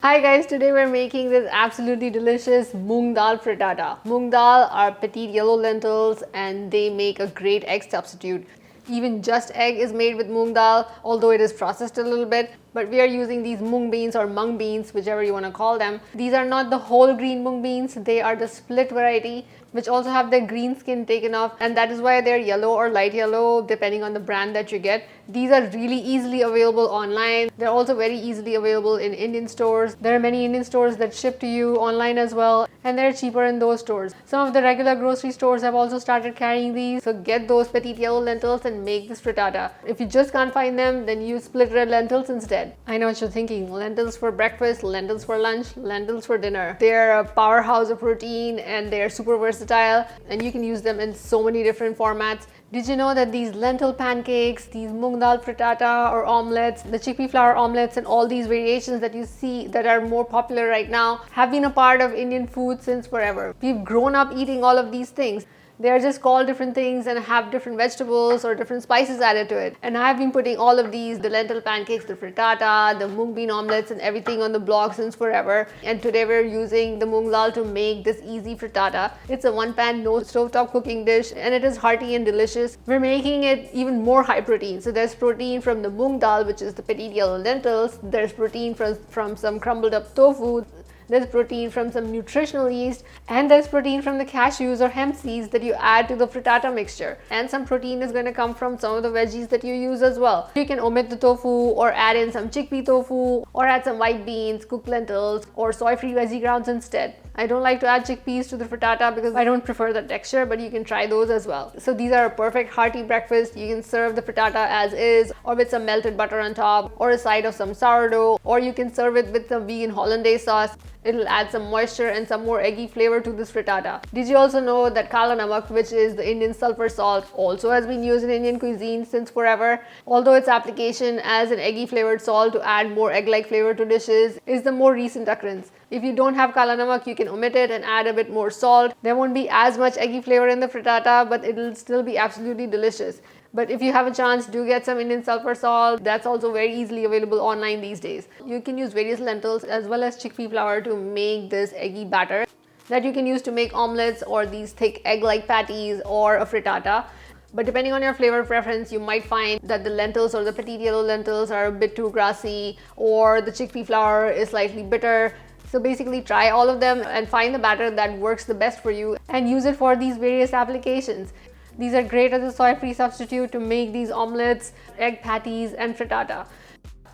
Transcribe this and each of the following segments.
Hi guys, today we're making this absolutely delicious moong dal frittata. Moong dal are petite yellow lentils and they make a great egg substitute. Even just egg is made with moong dal, although it is processed a little bit. But we are using these moong beans or mung beans, whichever you want to call them. These are not the whole green moong beans, they are the split variety, which also have their green skin taken off, and that is why they're yellow or light yellow depending on the brand that you get. These are really easily available online. They're also very easily available in Indian stores. There are many Indian stores that ship to you online as well, and they're cheaper in those stores. Some of the regular grocery stores have also started carrying these, so get those petite yellow lentils and make this frittata. If you just can't find them, then use split red lentils instead. I know what you're thinking, lentils for breakfast, lentils for lunch, lentils for dinner. They're a powerhouse of protein and they're super versatile and you can use them in so many different formats. Did you know that these lentil pancakes, these moong dal frittata or omelets, the chickpea flour omelets and all these variations that you see that are more popular right now have been a part of Indian food since forever. We've grown up eating all of these things. They are just called different things and have different vegetables or different spices added to it. And I've been putting all of these, the lentil pancakes, the frittata, the moong bean omelets and everything on the blog since forever. And today we're using the moong dal to make this easy frittata. It's a one-pan, no stovetop cooking dish and it is hearty and delicious. We're making it even more high protein. So there's protein from the moong dal, which is the petite yellow lentils. There's protein from some crumbled up tofu. There's protein from some nutritional yeast, and there's protein from the cashews or hemp seeds that you add to the frittata mixture. And some protein is going to come from some of the veggies that you use as well. You can omit the tofu or add in some chickpea tofu or add some white beans, cooked lentils or soy-free veggie grounds instead. I don't like to add chickpeas to the frittata because I don't prefer the texture, but you can try those as well. So these are a perfect hearty breakfast. You can serve the frittata as is or with some melted butter on top or a side of some sourdough, or you can serve it with some vegan hollandaise sauce. It'll add some moisture and some more eggy flavor to this frittata. Did you also know that kala namak, which is the Indian sulfur salt, also has been used in Indian cuisine since forever? Although its application as an eggy flavored salt to add more egg-like flavor to dishes is the more recent occurrence. If you don't have kala namak, you can omit it and add a bit more salt. There won't be as much eggy flavor in the frittata, but it'll still be absolutely delicious. But if you have a chance, do get some Indian sulfur salt. That's also very easily available online these days. You can use various lentils as well as chickpea flour to make this eggy batter that you can use to make omelets or these thick egg-like patties or a frittata. But depending on your flavor preference, you might find that the lentils or the petite yellow lentils are a bit too grassy or the chickpea flour is slightly bitter. So basically try all of them and find the batter that works the best for you and use it for these various applications. These are great as a soy-free substitute to make these omelets, egg patties and frittata.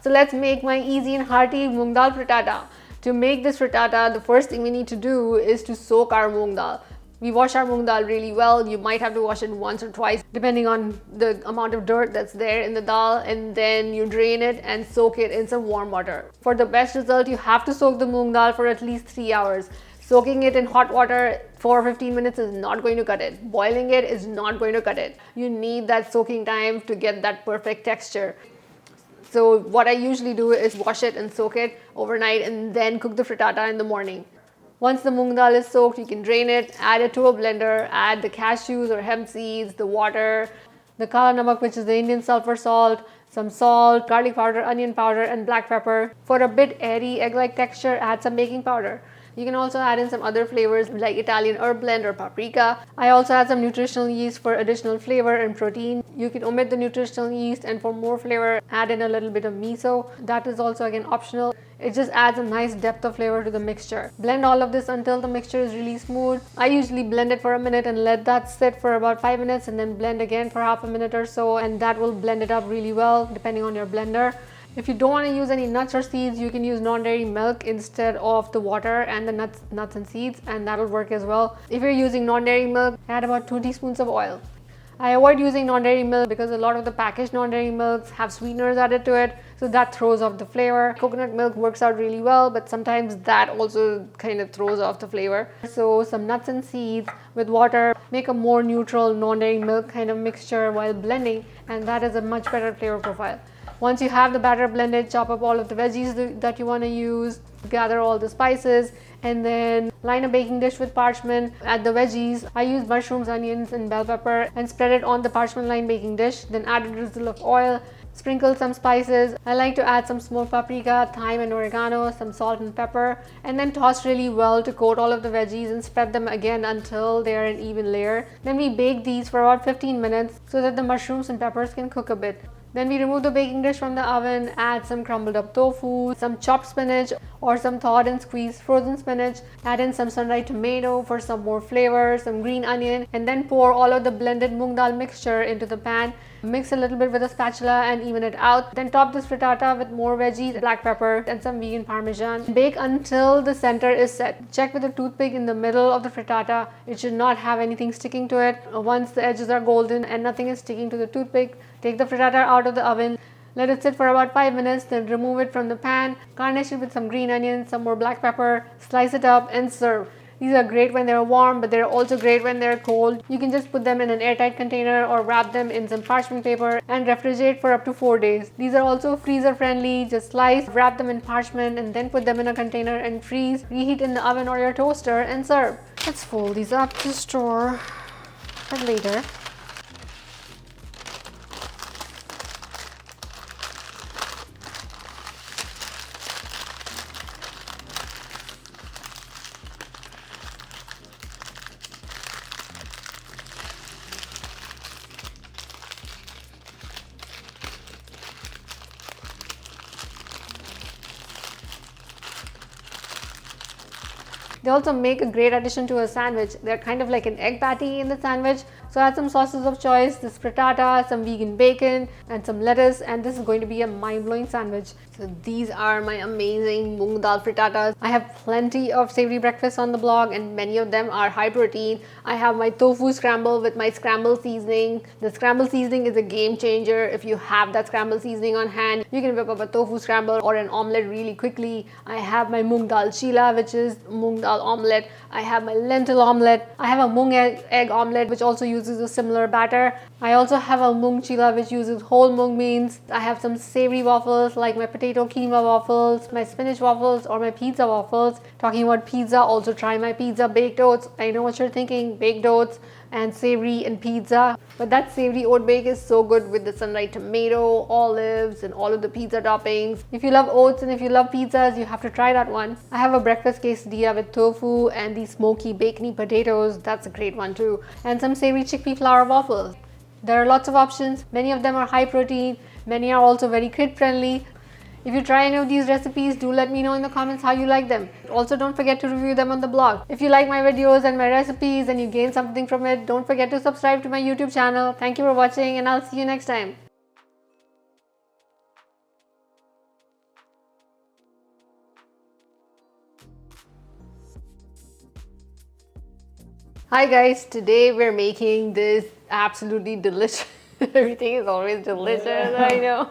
So let's make my easy and hearty moong dal frittata. To make this frittata, the first thing we need to do is to soak our moong dal. We wash our moong dal really well. You might have to wash it once or twice depending on the amount of dirt that's there in the dal, and then you drain it and soak it in some warm water. For the best result, you have to soak the moong dal for at least 3 hours. Soaking it in hot water for 15 minutes is not going to cut it. Boiling it is not going to cut it. You need that soaking time to get that perfect texture. So what I usually do is wash it and soak it overnight and then cook the frittata in the morning. Once the moong dal is soaked, you can drain it, add it to a blender, add the cashews or hemp seeds, the water, the kala namak, which is the Indian sulfur salt, some salt, garlic powder, onion powder and black pepper. For a bit airy egg-like texture, add some baking powder. You can also add in some other flavors like Italian herb blend or paprika. I also add some nutritional yeast for additional flavor and protein. You can omit the nutritional yeast and for more flavor, add in a little bit of miso. That is also again optional. It just adds a nice depth of flavor to the mixture. Blend all of this until the mixture is really smooth. I usually blend it for a minute and let that sit for about 5 minutes and then blend again for half a minute or so, and that will blend it up really well depending on your blender. If you don't want to use any nuts or seeds, you can use non-dairy milk instead of the water and the nuts and seeds, and that'll work as well. If you're using non-dairy milk, add about 2 teaspoons of oil. I avoid using non-dairy milk because a lot of the packaged non-dairy milks have sweeteners added to it, so that throws off the flavor. Coconut milk works out really well, but sometimes that also kind of throws off the flavor. So some nuts and seeds with water make a more neutral non-dairy milk kind of mixture while blending, and that is a much better flavor profile. Once you have the batter blended, chop up all of the veggies that you want to use, gather all the spices, and then line a baking dish with parchment. Add the veggies. I use mushrooms, onions and bell pepper and spread it on the parchment lined baking dish. Then add a drizzle of oil. Sprinkle some spices. I like to add some smoked paprika, thyme and oregano, some salt and pepper, and then toss really well to coat all of the veggies and spread them again until they are an even layer. Then we bake these for about 15 minutes so that the mushrooms and peppers can cook a bit. Then we remove the baking dish from the oven, add some crumbled up tofu, some chopped spinach or some thawed and squeezed frozen spinach, add in some sun-dried tomato for some more flavor, some green onion, and then pour all of the blended moong dal mixture into the pan. Mix a little bit with a spatula and even it out. Then top this frittata with more veggies, black pepper, and some vegan parmesan. Bake until the center is set. Check with a toothpick in the middle of the frittata. It should not have anything sticking to it. Once the edges are golden and nothing is sticking to the toothpick, take the frittata out of the oven. Let it sit for about 5 minutes, then remove it from the pan. Garnish it with some green onions, some more black pepper, slice it up and serve. These are great when they're warm, but they're also great when they're cold. You can just put them in an airtight container or wrap them in some parchment paper and refrigerate for up to 4 days. These are also freezer friendly. Just slice, wrap them in parchment and then put them in a container and freeze. Reheat in the oven or your toaster and serve. Let's fold these up to store for later. They also make a great addition to a sandwich. They're kind of like an egg patty in the sandwich. So add some sauces of choice, this frittata, some vegan bacon, and some lettuce, and this is going to be a mind-blowing sandwich. So these are my amazing moong dal frittatas. I have plenty of savory breakfasts on the blog and many of them are high protein. I have my tofu scramble with my scramble seasoning. The scramble seasoning is a game changer. If you have that scramble seasoning on hand, you can whip up a tofu scramble or an omelette really quickly. I have my moong dal chila, which is moong dal omelette. I have my lentil omelette. I have a moong egg omelette, which also uses a similar batter. I also have a moong chila, which uses whole moong beans. I have some savory waffles like my potato quinoa waffles, my spinach waffles, or my pizza waffles. Talking about pizza, also try my pizza baked oats. I know what you're thinking, baked oats and savory and pizza, but that savory oat bake is so good with the sun-dried tomato, olives, and all of the pizza toppings. If you love oats and if you love pizzas, you have to try that one. I have a breakfast quesadilla with tofu and these smoky bacony potatoes. That's a great one too. And some savory chickpea flour waffles. There are lots of options. Many of them are high protein. Many are also very kid friendly. If you try any of these recipes, do let me know in the comments how you like them. Also, don't forget to review them on the blog. If you like my videos and my recipes and you gain something from it, don't forget to subscribe to my YouTube channel. Thank you for watching and I'll see you next time. Hi guys, today we're making this absolutely delicious. Everything is always delicious, I know.